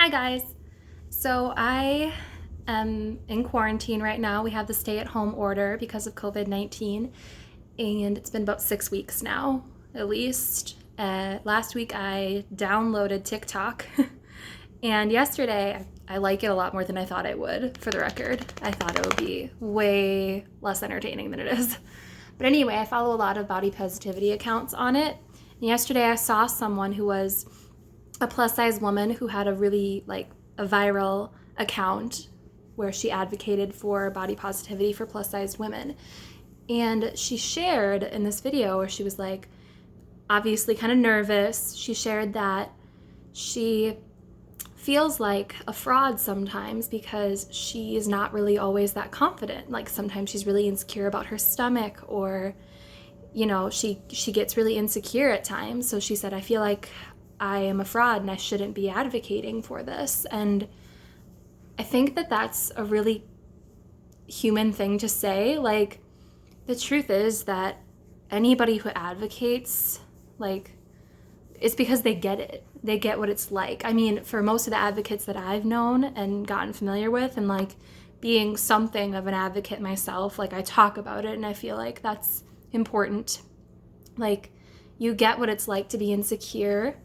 Hi guys. So I am in quarantine right now. We have the stay-at-home order because of COVID-19, and it's been about 6 weeks now, at least. Last week I downloaded TikTok, and yesterday I like it a lot more than I thought I would, for the record. I thought it would be way less entertaining than it is. But anyway, I follow a lot of body positivity accounts on it. And yesterday I saw someone who was a plus size woman who had a really a viral account where she advocated for body positivity for plus sized women. And she shared in this video where she was like, obviously kind of nervous. She shared that she feels like a fraud sometimes because she is not really always that confident. Like sometimes she's really insecure about her stomach, or she gets really insecure at times. So she said, I feel like I am a fraud and I shouldn't be advocating for this. And I think that that's a really human thing to say. Like, the truth is that anybody who advocates, it's because they get it. They get what it's like. I mean, for most of the advocates that I've known and gotten familiar with, and being something of an advocate myself, I talk about it and I feel like that's important. You get what it's like to be insecure,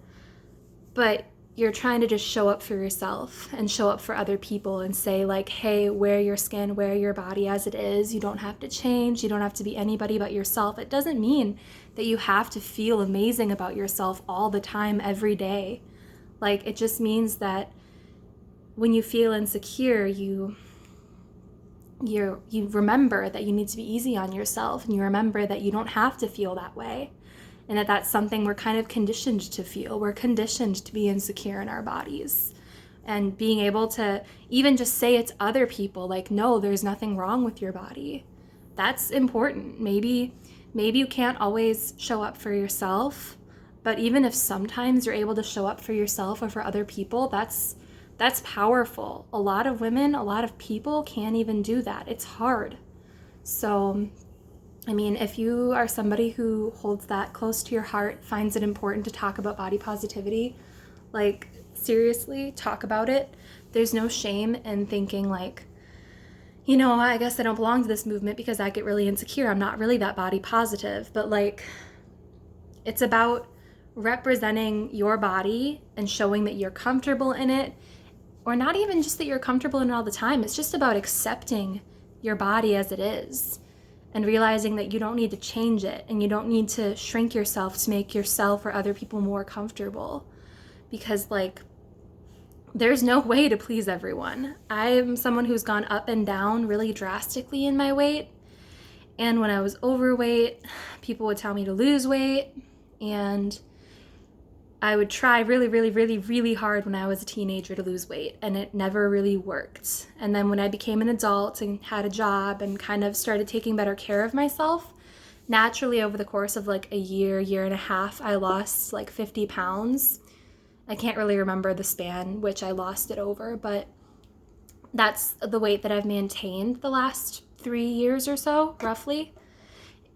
but you're trying to just show up for yourself and show up for other people and say hey, wear your skin, wear your body as it is. You don't have to change. You don't have to be anybody but yourself. It doesn't mean that you have to feel amazing about yourself all the time, every day. It just means that when you feel insecure, you remember that you need to be easy on yourself, and you remember that you don't have to feel that way. And that's something we're kind of conditioned to feel. We're conditioned to be insecure in our bodies. And being able to even just say it to other people, no, there's nothing wrong with your body. That's important. Maybe you can't always show up for yourself, but even if sometimes you're able to show up for yourself or for other people, that's powerful. A lot of women, a lot of people can't even do that. It's hard. So I mean, if you are somebody who holds that close to your heart, finds it important to talk about body positivity, seriously, talk about it. There's no shame in thinking I guess I don't belong to this movement because I get really insecure. I'm not really that body positive. But it's about representing your body and showing that you're comfortable in it, or not even just that you're comfortable in it all the time. It's just about accepting your body as it is, and realizing that you don't need to change it, and you don't need to shrink yourself to make yourself or other people more comfortable. Because there's no way to please everyone. I'm someone who's gone up and down really drastically in my weight. And when I was overweight, people would tell me to lose weight. And I would try really, really, really, really hard when I was a teenager to lose weight, and it never really worked. And then when I became an adult and had a job and kind of started taking better care of myself, naturally over the course of a year and a half, I lost 50 pounds. I can't really remember the span which I lost it over, but that's the weight that I've maintained the last 3 years or so, roughly.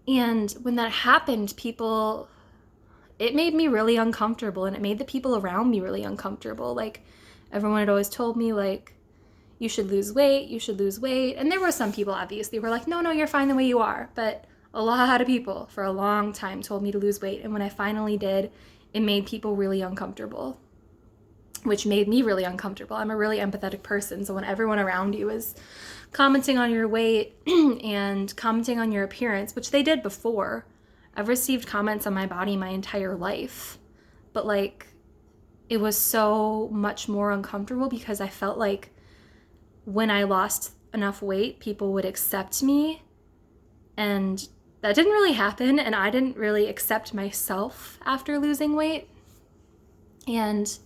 And when that happened, it made me really uncomfortable, and it made the people around me really uncomfortable. Everyone had always told me you should lose weight, you should lose weight. And there were some people obviously who were no, you're fine the way you are. But a lot of people for a long time told me to lose weight. And when I finally did, it made people really uncomfortable, which made me really uncomfortable. I'm a really empathetic person. So when everyone around you is commenting on your weight and commenting on your appearance, which they did before, I've received comments on my body my entire life, but it was so much more uncomfortable because I felt when I lost enough weight, people would accept me, and that didn't really happen, and I didn't really accept myself after losing weight. And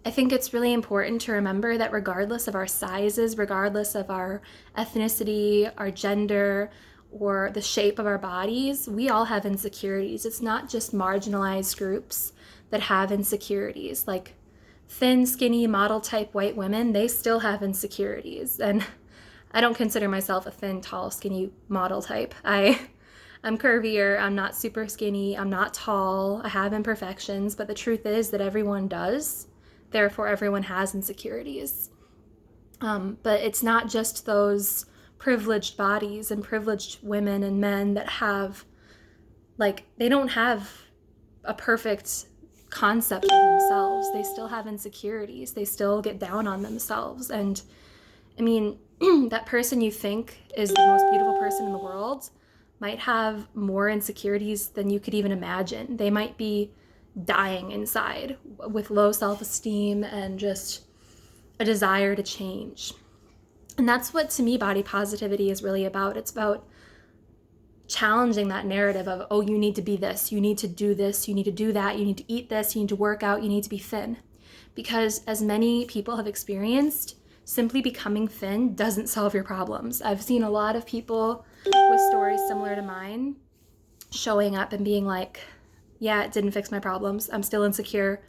I think it's really important to remember that regardless of our sizes, regardless of our ethnicity, our gender, or the shape of our bodies, we all have insecurities. It's not just marginalized groups that have insecurities. Thin, skinny, model type white women, they still have insecurities. And I don't consider myself a thin, tall, skinny model type. I'm curvier, I'm not super skinny, I'm not tall, I have imperfections, but the truth is that everyone does. therefore everyone has insecurities. But it's not just those privileged bodies and privileged women and men that have, like, they don't have a perfect concept of themselves. They still have insecurities. They still get down on themselves. And I mean, that person you think is the most beautiful person in the world might have more insecurities than you could even imagine. They might be dying inside with low self-esteem and just a desire to change. And that's what, to me, body positivity is really about. It's about challenging that narrative of, oh, you need to be this, you need to do this, you need to do that, you need to eat this, you need to work out, you need to be thin. Because as many people have experienced, simply becoming thin doesn't solve your problems. I've seen a lot of people with stories similar to mine showing up and being like, yeah, it didn't fix my problems. I'm still insecure.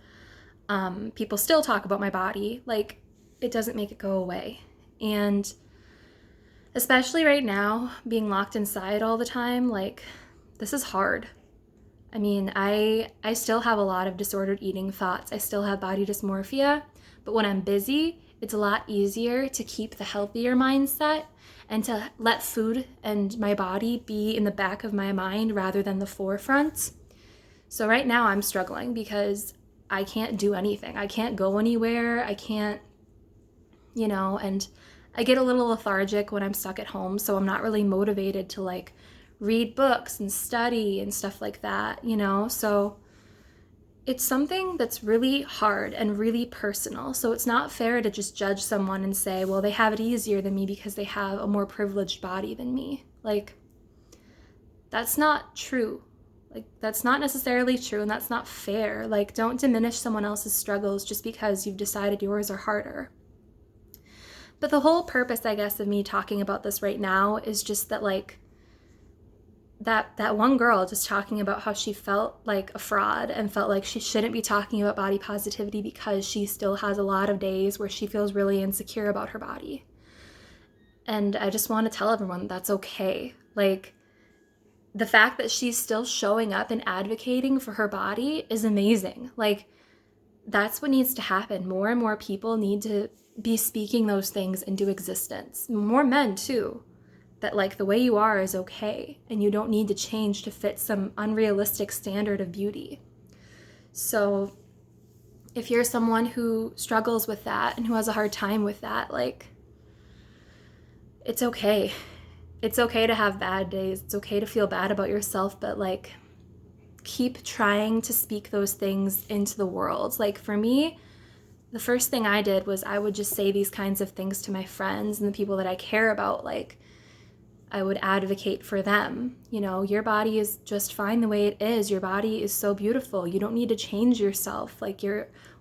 People still talk about my body. Like, it doesn't make it go away. And especially right now, being locked inside all the time, like, this is hard. I mean, I still have a lot of disordered eating thoughts. I still have body dysmorphia, but when I'm busy, it's a lot easier to keep the healthier mindset and to let food and my body be in the back of my mind rather than the forefront. So right now I'm struggling because I can't do anything. I can't go anywhere. I can't, and I get a little lethargic when I'm stuck at home, so I'm not really motivated to like read books and study and stuff like that, So it's something that's really hard and really personal. So it's not fair to just judge someone and say, well, they have it easier than me because they have a more privileged body than me. Like, that's not true. Like, that's not necessarily true, and that's not fair. Like, don't diminish someone else's struggles just because you've decided yours are harder. But the whole purpose, I guess, of me talking about this right now is just that, like, that one girl just talking about how she felt like a fraud and felt like she shouldn't be talking about body positivity because she still has a lot of days where she feels really insecure about her body. And I just want to tell everyone that's okay. Like, the fact that she's still showing up and advocating for her body is amazing. Like, that's what needs to happen. More and more people need to be speaking those things into existence. More men too. That like the way you are is okay and you don't need to change to fit some unrealistic standard of beauty. So if you're someone who struggles with that and who has a hard time with that, like, it's okay. It's okay to have bad days. It's okay to feel bad about yourself, but like, keep trying to speak those things into the world. Like, for me, the first thing I did was I would just say these kinds of things to my friends and the people that I care about. Like, I would advocate for them. Your body is just fine the way it is. Your body is so beautiful. You don't need to change yourself. Like,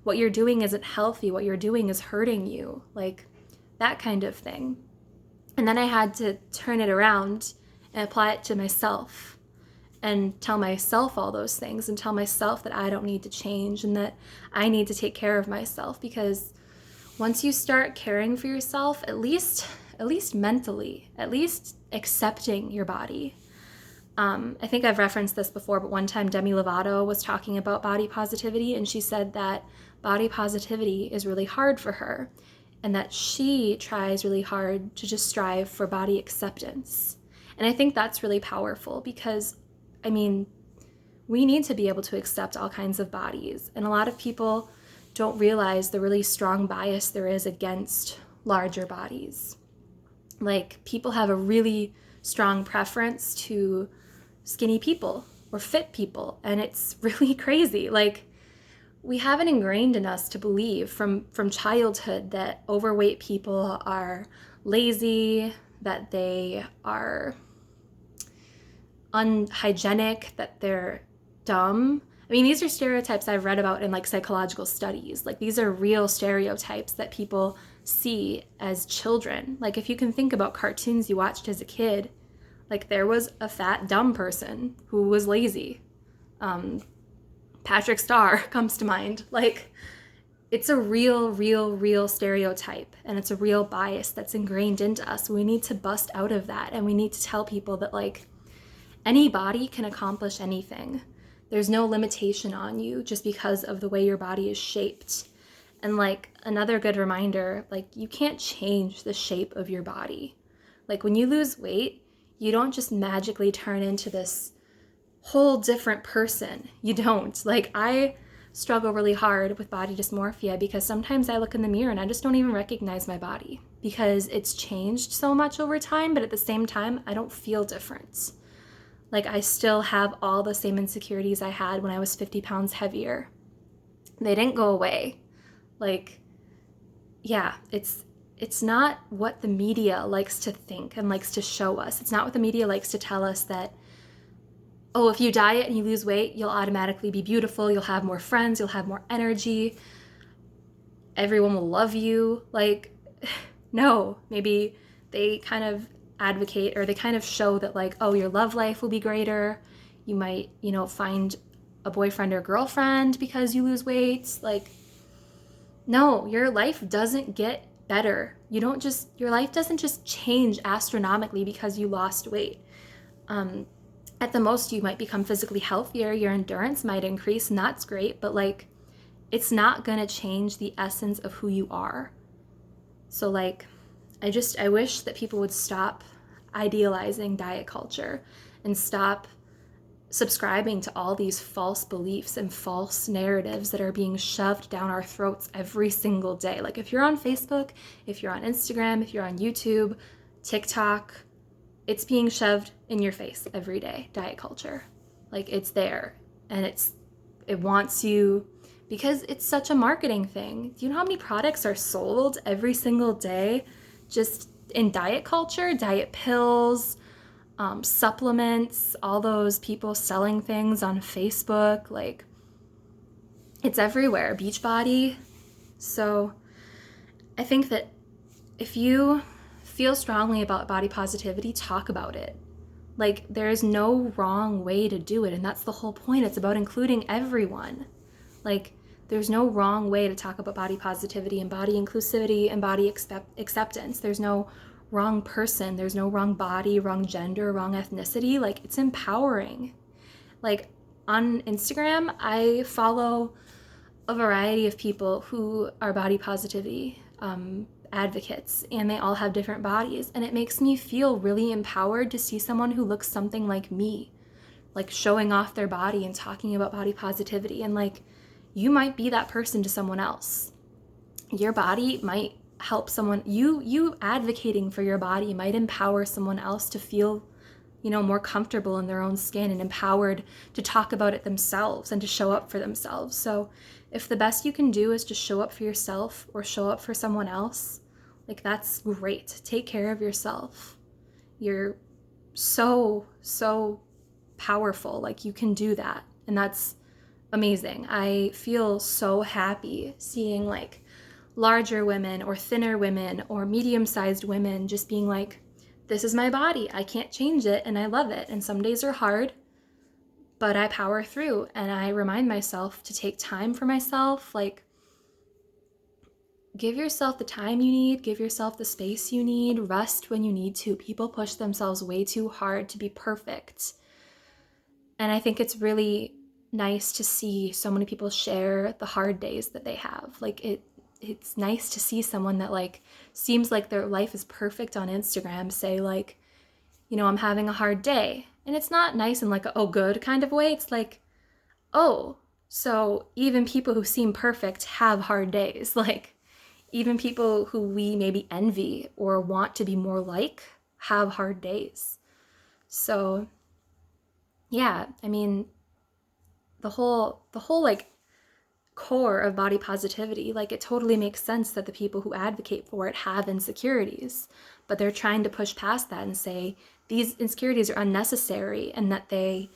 what you're doing isn't healthy. What you're doing is hurting you. Like, that kind of thing. And then I had to turn it around and apply it to myself and tell myself all those things and tell myself that I don't need to change and that I need to take care of myself, because once you start caring for yourself, at least mentally, at least accepting your body. I think I've referenced this before, but one time Demi Lovato was talking about body positivity, and she said that body positivity is really hard for her and that she tries really hard to just strive for body acceptance. And I think that's really powerful because, I mean, we need to be able to accept all kinds of bodies. And a lot of people don't realize the really strong bias there is against larger bodies. Like, people have a really strong preference to skinny people or fit people, and it's really crazy. Like, we have it ingrained in us to believe from childhood that overweight people are lazy, that they are unhygienic, that they're dumb. I mean, these are stereotypes I've read about in like psychological studies. Like, these are real stereotypes that people see as children. Like, if you can think about cartoons you watched as a kid, like, there was a fat, dumb person who was lazy. Patrick Star comes to mind. Like, it's a real stereotype, and it's a real bias that's ingrained into us. We need to bust out of that, and we need to tell people that, like, any body can accomplish anything. There's no limitation on you just because of the way your body is shaped. And like another good reminder, like you can't change the shape of your body. Like when you lose weight, you don't just magically turn into this whole different person. You don't. Like I struggle really hard with body dysmorphia because sometimes I look in the mirror and I just don't even recognize my body because it's changed so much over time, but at the same time, I don't feel different. Like I still have all the same insecurities I had when I was 50 pounds heavier. They didn't go away. Like, yeah, it's not what the media likes to think and likes to show us. It's not what the media likes to tell us that, oh, if you diet and you lose weight, you'll automatically be beautiful, you'll have more friends, you'll have more energy, everyone will love you. Like, no, maybe they kind of advocate or they kind of show that like, oh, your love life will be greater. You might, find a boyfriend or girlfriend because you lose weight. Like, no, your life doesn't get better. Your life doesn't just change astronomically because you lost weight. At the most, you might become physically healthier, your endurance might increase, and that's great, but like, it's not gonna change the essence of who you are. So like, I wish that people would stop idealizing diet culture and stop subscribing to all these false beliefs and false narratives that are being shoved down our throats every single day. Like if you're on Facebook, if you're on Instagram, if you're on YouTube, TikTok, it's being shoved in your face every day, diet culture. Like it's there and it wants you because it's such a marketing thing. Do you know how many products are sold every single day just in diet culture? Diet pills, supplements, all those people selling things on Facebook, like it's everywhere. Beachbody. So I think that if you feel strongly about body positivity, talk about it. Like there's no wrong way to do it, and that's the whole point. It's about including everyone. Like there's no wrong way to talk about body positivity and body inclusivity and body acceptance. There's no wrong person, there's no wrong body, wrong gender, wrong ethnicity. Like it's empowering. Like on Instagram, I follow a variety of people who are body positivity advocates, and they all have different bodies, and it makes me feel really empowered to see someone who looks something like me, like showing off their body and talking about body positivity. And like, you might be that person to someone else. Your body might help someone, you advocating for your body might empower someone else to feel, more comfortable in their own skin and empowered to talk about it themselves and to show up for themselves. So if the best you can do is to show up for yourself or show up for someone else, like that's great. Take care of yourself. You're so powerful. Like you can do that. And that's amazing. I feel so happy seeing like larger women or thinner women or medium-sized women just being like, this is my body. I can't change it and I love it. And some days are hard, but I power through and I remind myself to take time for myself. Like, give yourself the time you need, give yourself the space you need, rest when you need to. People push themselves way too hard to be perfect. And I think it's really nice to see so many people share the hard days that they have. Like it's nice to see someone that like seems like their life is perfect on Instagram say like, I'm having a hard day. And it's not nice in like a, oh good kind of way. It's like, oh, so even people who seem perfect have hard days. Like even people who we maybe envy or want to be more like have hard days. So yeah, I mean, the whole like core of body positivity, like it totally makes sense that the people who advocate for it have insecurities, but they're trying to push past that and say these insecurities are unnecessary and that they,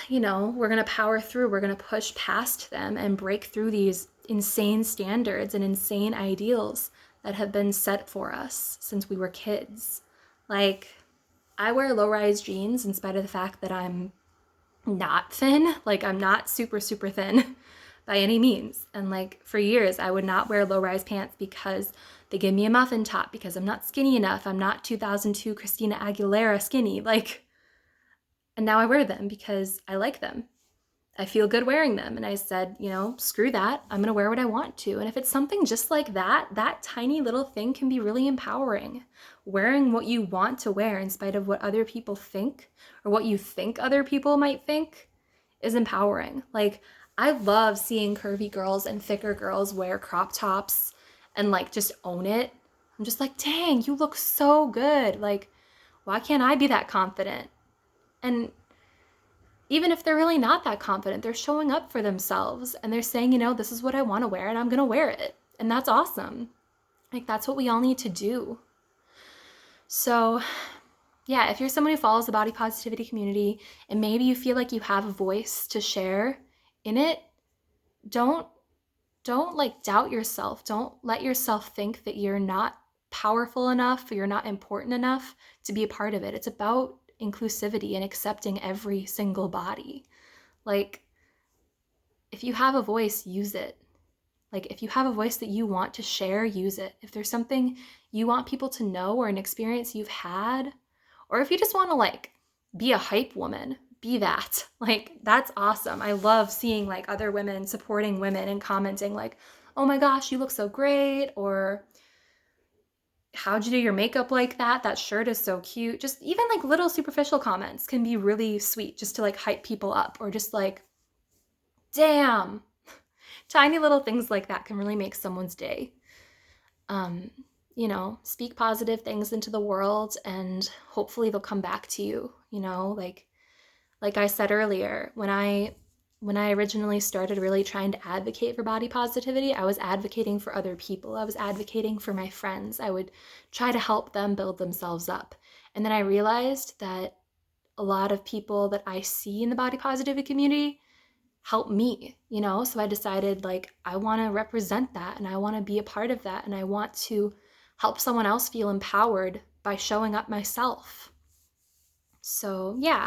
we're going to power through, we're going to push past them and break through these insane standards and insane ideals that have been set for us since we were kids. Like, I wear low-rise jeans in spite of the fact that I'm not thin. Like, I'm not super thin by any means. And like for years, I would not wear low-rise pants because they give me a muffin top, because I'm not skinny enough. I'm not 2002 Christina Aguilera skinny. Like, and now I wear them because I like them. I feel good wearing them. And I said, you know, screw that. I'm going to wear what I want to. And if it's something just like that, that tiny little thing can be really empowering. Wearing what you want to wear in spite of what other people think or what you think other people might think is empowering. Like, I love seeing curvy girls and thicker girls wear crop tops and like just own it. I'm just like, dang, you look so good. Like, why can't I be that confident? And even if they're really not that confident, they're showing up for themselves and they're saying, you know, this is what I want to wear and I'm going to wear it. And that's awesome. Like, that's what we all need to do. So, yeah, if you're someone who follows the body positivity community and maybe you feel like you have a voice to share in it, don't like doubt yourself. Don't let yourself think that you're not powerful enough or you're not important enough to be a part of it. It's about inclusivity and accepting every single body. Like, if you have a voice, use it. Like, if you have a voice that you want to share, use it. If there's something you want people to know or an experience you've had, or if you just want to like be a hype woman, be that. Like, that's awesome. I love seeing like other women supporting women and commenting like, oh my gosh, you look so great, or how'd you do your makeup like that? That shirt is so cute. Just even like little superficial comments can be really sweet just to like hype people up, or just like, damn. Tiny little things like that can really make someone's day. You know, speak positive things into the world and hopefully they'll come back to you, you know, like I said earlier, when I originally started really trying to advocate for body positivity, I was advocating for other people. I was advocating for my friends. I would try to help them build themselves up. And then I realized that a lot of people that I see in the body positivity community help me, you know? So I decided like, I want to represent that and I want to be a part of that. And I want to help someone else feel empowered by showing up myself. So yeah,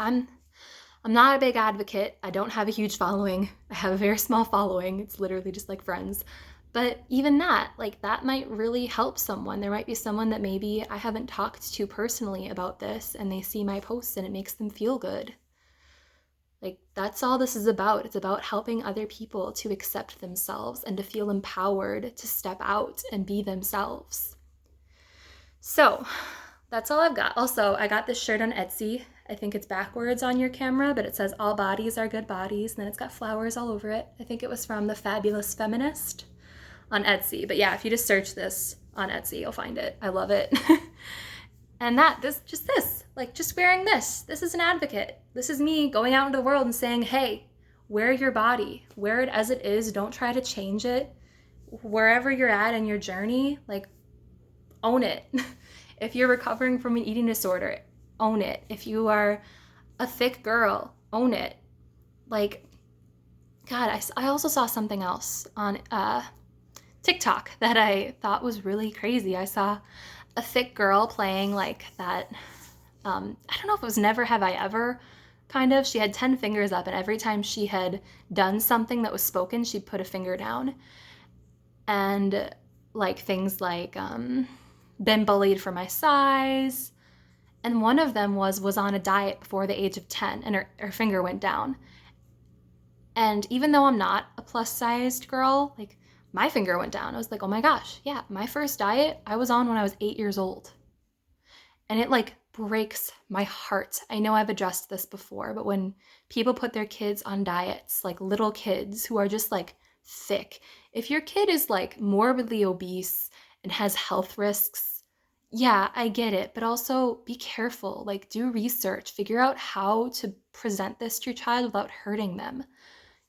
I'm not a big advocate. I don't have a huge following. I have a very small following. It's literally just like friends. But even that, like that might really help someone. There might be someone that maybe I haven't talked to personally about this and they see my posts and it makes them feel good. Like, that's all this is about. It's about helping other people to accept themselves and to feel empowered to step out and be themselves. So that's all I've got. Also, I got this shirt on Etsy. I think it's backwards on your camera, but it says all bodies are good bodies. And then it's got flowers all over it. I think it was from The Fabulous Feminist on Etsy. But yeah, if you just search this on Etsy, you'll find it. I love it. And just wearing this is an advocate. This is me going out into the world and saying, hey, wear your body, wear it as it is. Don't try to change it. Wherever you're at in your journey, like, own it. If you're recovering from an eating disorder, own it. If you are a thick girl, own it. Like, God, I also saw something else on TikTok that I thought was really crazy. I saw a thick girl playing like that, I don't know if it was Never Have I Ever, kind of. She had 10 fingers up and every time she had done something that was spoken, she'd put a finger down. And like things like, been bullied for my size. And one of them was on a diet before the age of 10 and her finger went down. And even though I'm not a plus-sized girl, like, my finger went down. I was like, oh my gosh, yeah, my first diet I was on when I was 8 years old. And it like breaks my heart. I know I've addressed this before, but when people put their kids on diets, like little kids who are just like thick, if your kid is like morbidly obese and has health risks, yeah, I get it, but also be careful, like do research, figure out how to present this to your child without hurting them.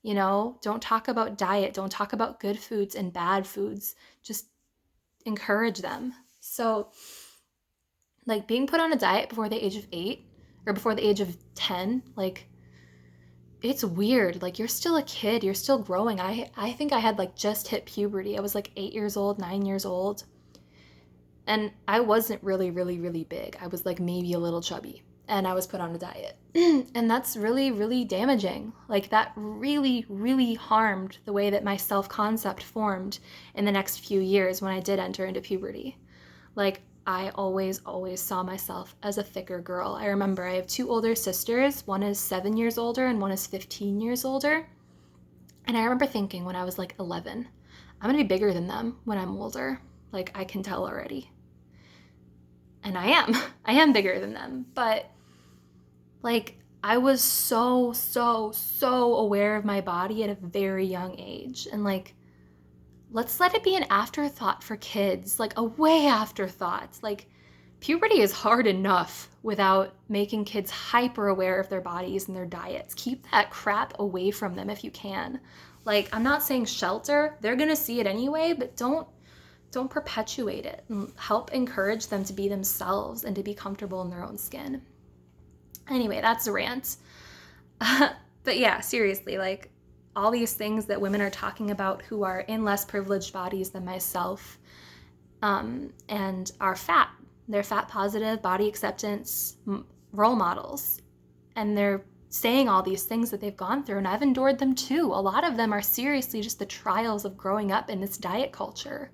You know, don't talk about diet, don't talk about good foods and bad foods, just encourage them. So like being put on a diet before the age of 8 or before the age of 10, like it's weird. Like you're still a kid, you're still growing. I think I had like just hit puberty. I was like 8 years old, 9 years old. And I wasn't really, really, really big. I was like maybe a little chubby. And I was put on a diet. And that's really, really damaging. Like that really, really harmed the way that my self-concept formed in the next few years when I did enter into puberty. Like I always saw myself as a thicker girl. I remember I have 2 older sisters. One is 7 years older and one is 15 years older. And I remember thinking when I was like 11, I'm gonna be bigger than them when I'm older. Like, I can tell already. And I am. I am bigger than them. But like, I was so aware of my body at a very young age. And like, let's let it be an afterthought for kids, like a way afterthought. Like, puberty is hard enough without making kids hyper aware of their bodies and their diets. Keep that crap away from them if you can. Like, I'm not saying shelter, they're gonna see it anyway, but don't perpetuate it, and help encourage them to be themselves and to be comfortable in their own skin. Anyway, that's a rant. But yeah, seriously, like, all these things that women are talking about who are in less privileged bodies than myself, and are fat. They're fat positive, body acceptance role models. And they're saying all these things that they've gone through, and I've endured them too. A lot of them are seriously just the trials of growing up in this diet culture.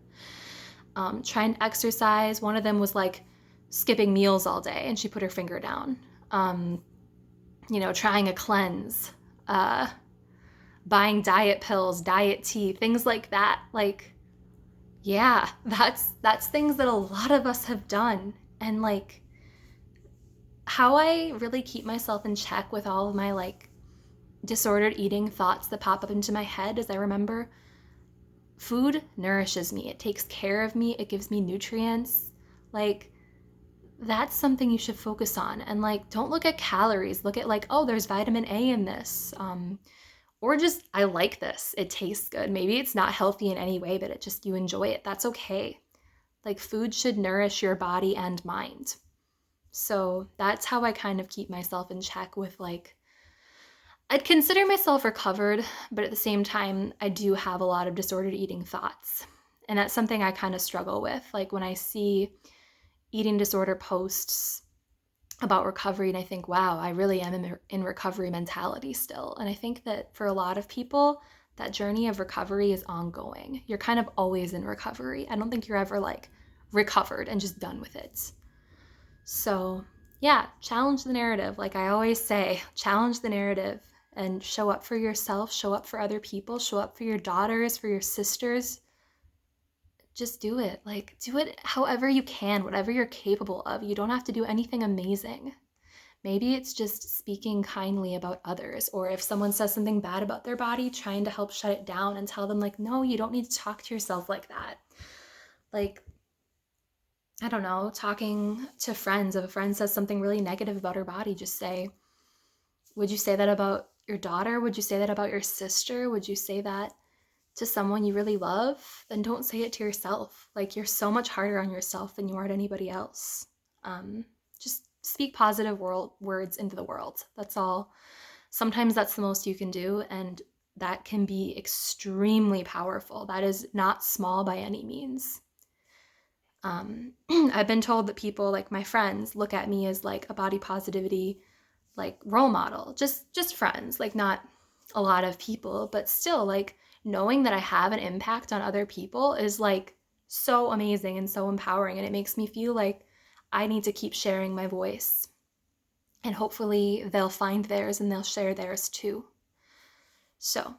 Trying to exercise. One of them was like skipping meals all day, and she put her finger down. Trying a cleanse, buying diet pills, diet tea, things like that. Like, yeah, that's things that a lot of us have done. And like, how I really keep myself in check with all of my like disordered eating thoughts that pop up into my head is I remember food nourishes me. It takes care of me. It gives me nutrients. Like, that's something you should focus on. And like, don't look at calories. Look at like, oh, there's vitamin A in this. Or just, I like this. It tastes good. Maybe it's not healthy in any way, but you enjoy it. That's okay. Like, food should nourish your body and mind. So that's how I kind of keep myself in check with like, I'd consider myself recovered, but at the same time, I do have a lot of disordered eating thoughts. And that's something I kind of struggle with. Like, when I see eating disorder posts about recovery, and I think, wow, I really am in recovery mentality still. And I think that for a lot of people, that journey of recovery is ongoing. You're kind of always in recovery. I don't think you're ever like recovered and just done with it. So yeah, challenge the narrative. Like I always say, challenge the narrative and show up for yourself, show up for other people, show up for your daughters, for your sisters. Just do it. Like, do it however you can, whatever you're capable of. You don't have to do anything amazing. Maybe it's just speaking kindly about others, or if someone says something bad about their body, trying to help shut it down and tell them like, no, you don't need to talk to yourself like that. Like, I don't know, talking to friends. If a friend says something really negative about her body, just say, would you say that about your daughter? Would you say that about your sister? Would you say that to someone you really love? Then don't say it to yourself. Like, you're so much harder on yourself than you are to anybody else. Just speak positive words into the world. That's all. Sometimes that's the most you can do, and that can be extremely powerful. That is not small by any means. I've been told that people, like my friends, look at me as like a body positivity like role model. Just friends, like not a lot of people, but still, like, knowing that I have an impact on other people is like so amazing and so empowering, and it makes me feel like I need to keep sharing my voice, and hopefully they'll find theirs and they'll share theirs too. So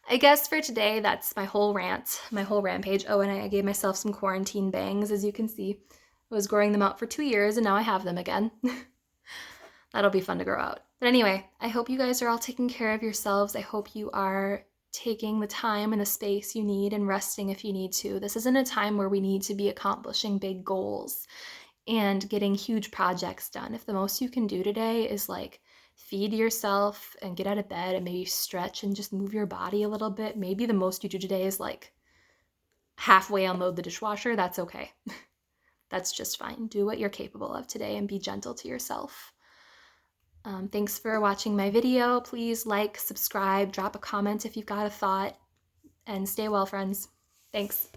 I guess for today, that's my whole rant, my whole rampage. Oh, and I gave myself some quarantine bangs, as you can see. I was growing them out for 2 years, and now I have them again. That'll be fun to grow out. But anyway, I hope you guys are all taking care of yourselves. I hope you are taking the time and the space you need and resting if you need to. This isn't a time where we need to be accomplishing big goals and getting huge projects done. If the most you can do today is like feed yourself and get out of bed and maybe stretch and just move your body a little bit, maybe the most you do today is like halfway unload the dishwasher. That's okay. That's just fine. Do what you're capable of today and be gentle to yourself. Thanks for watching my video. Please like, subscribe, drop a comment if you've got a thought, and stay well, friends. Thanks.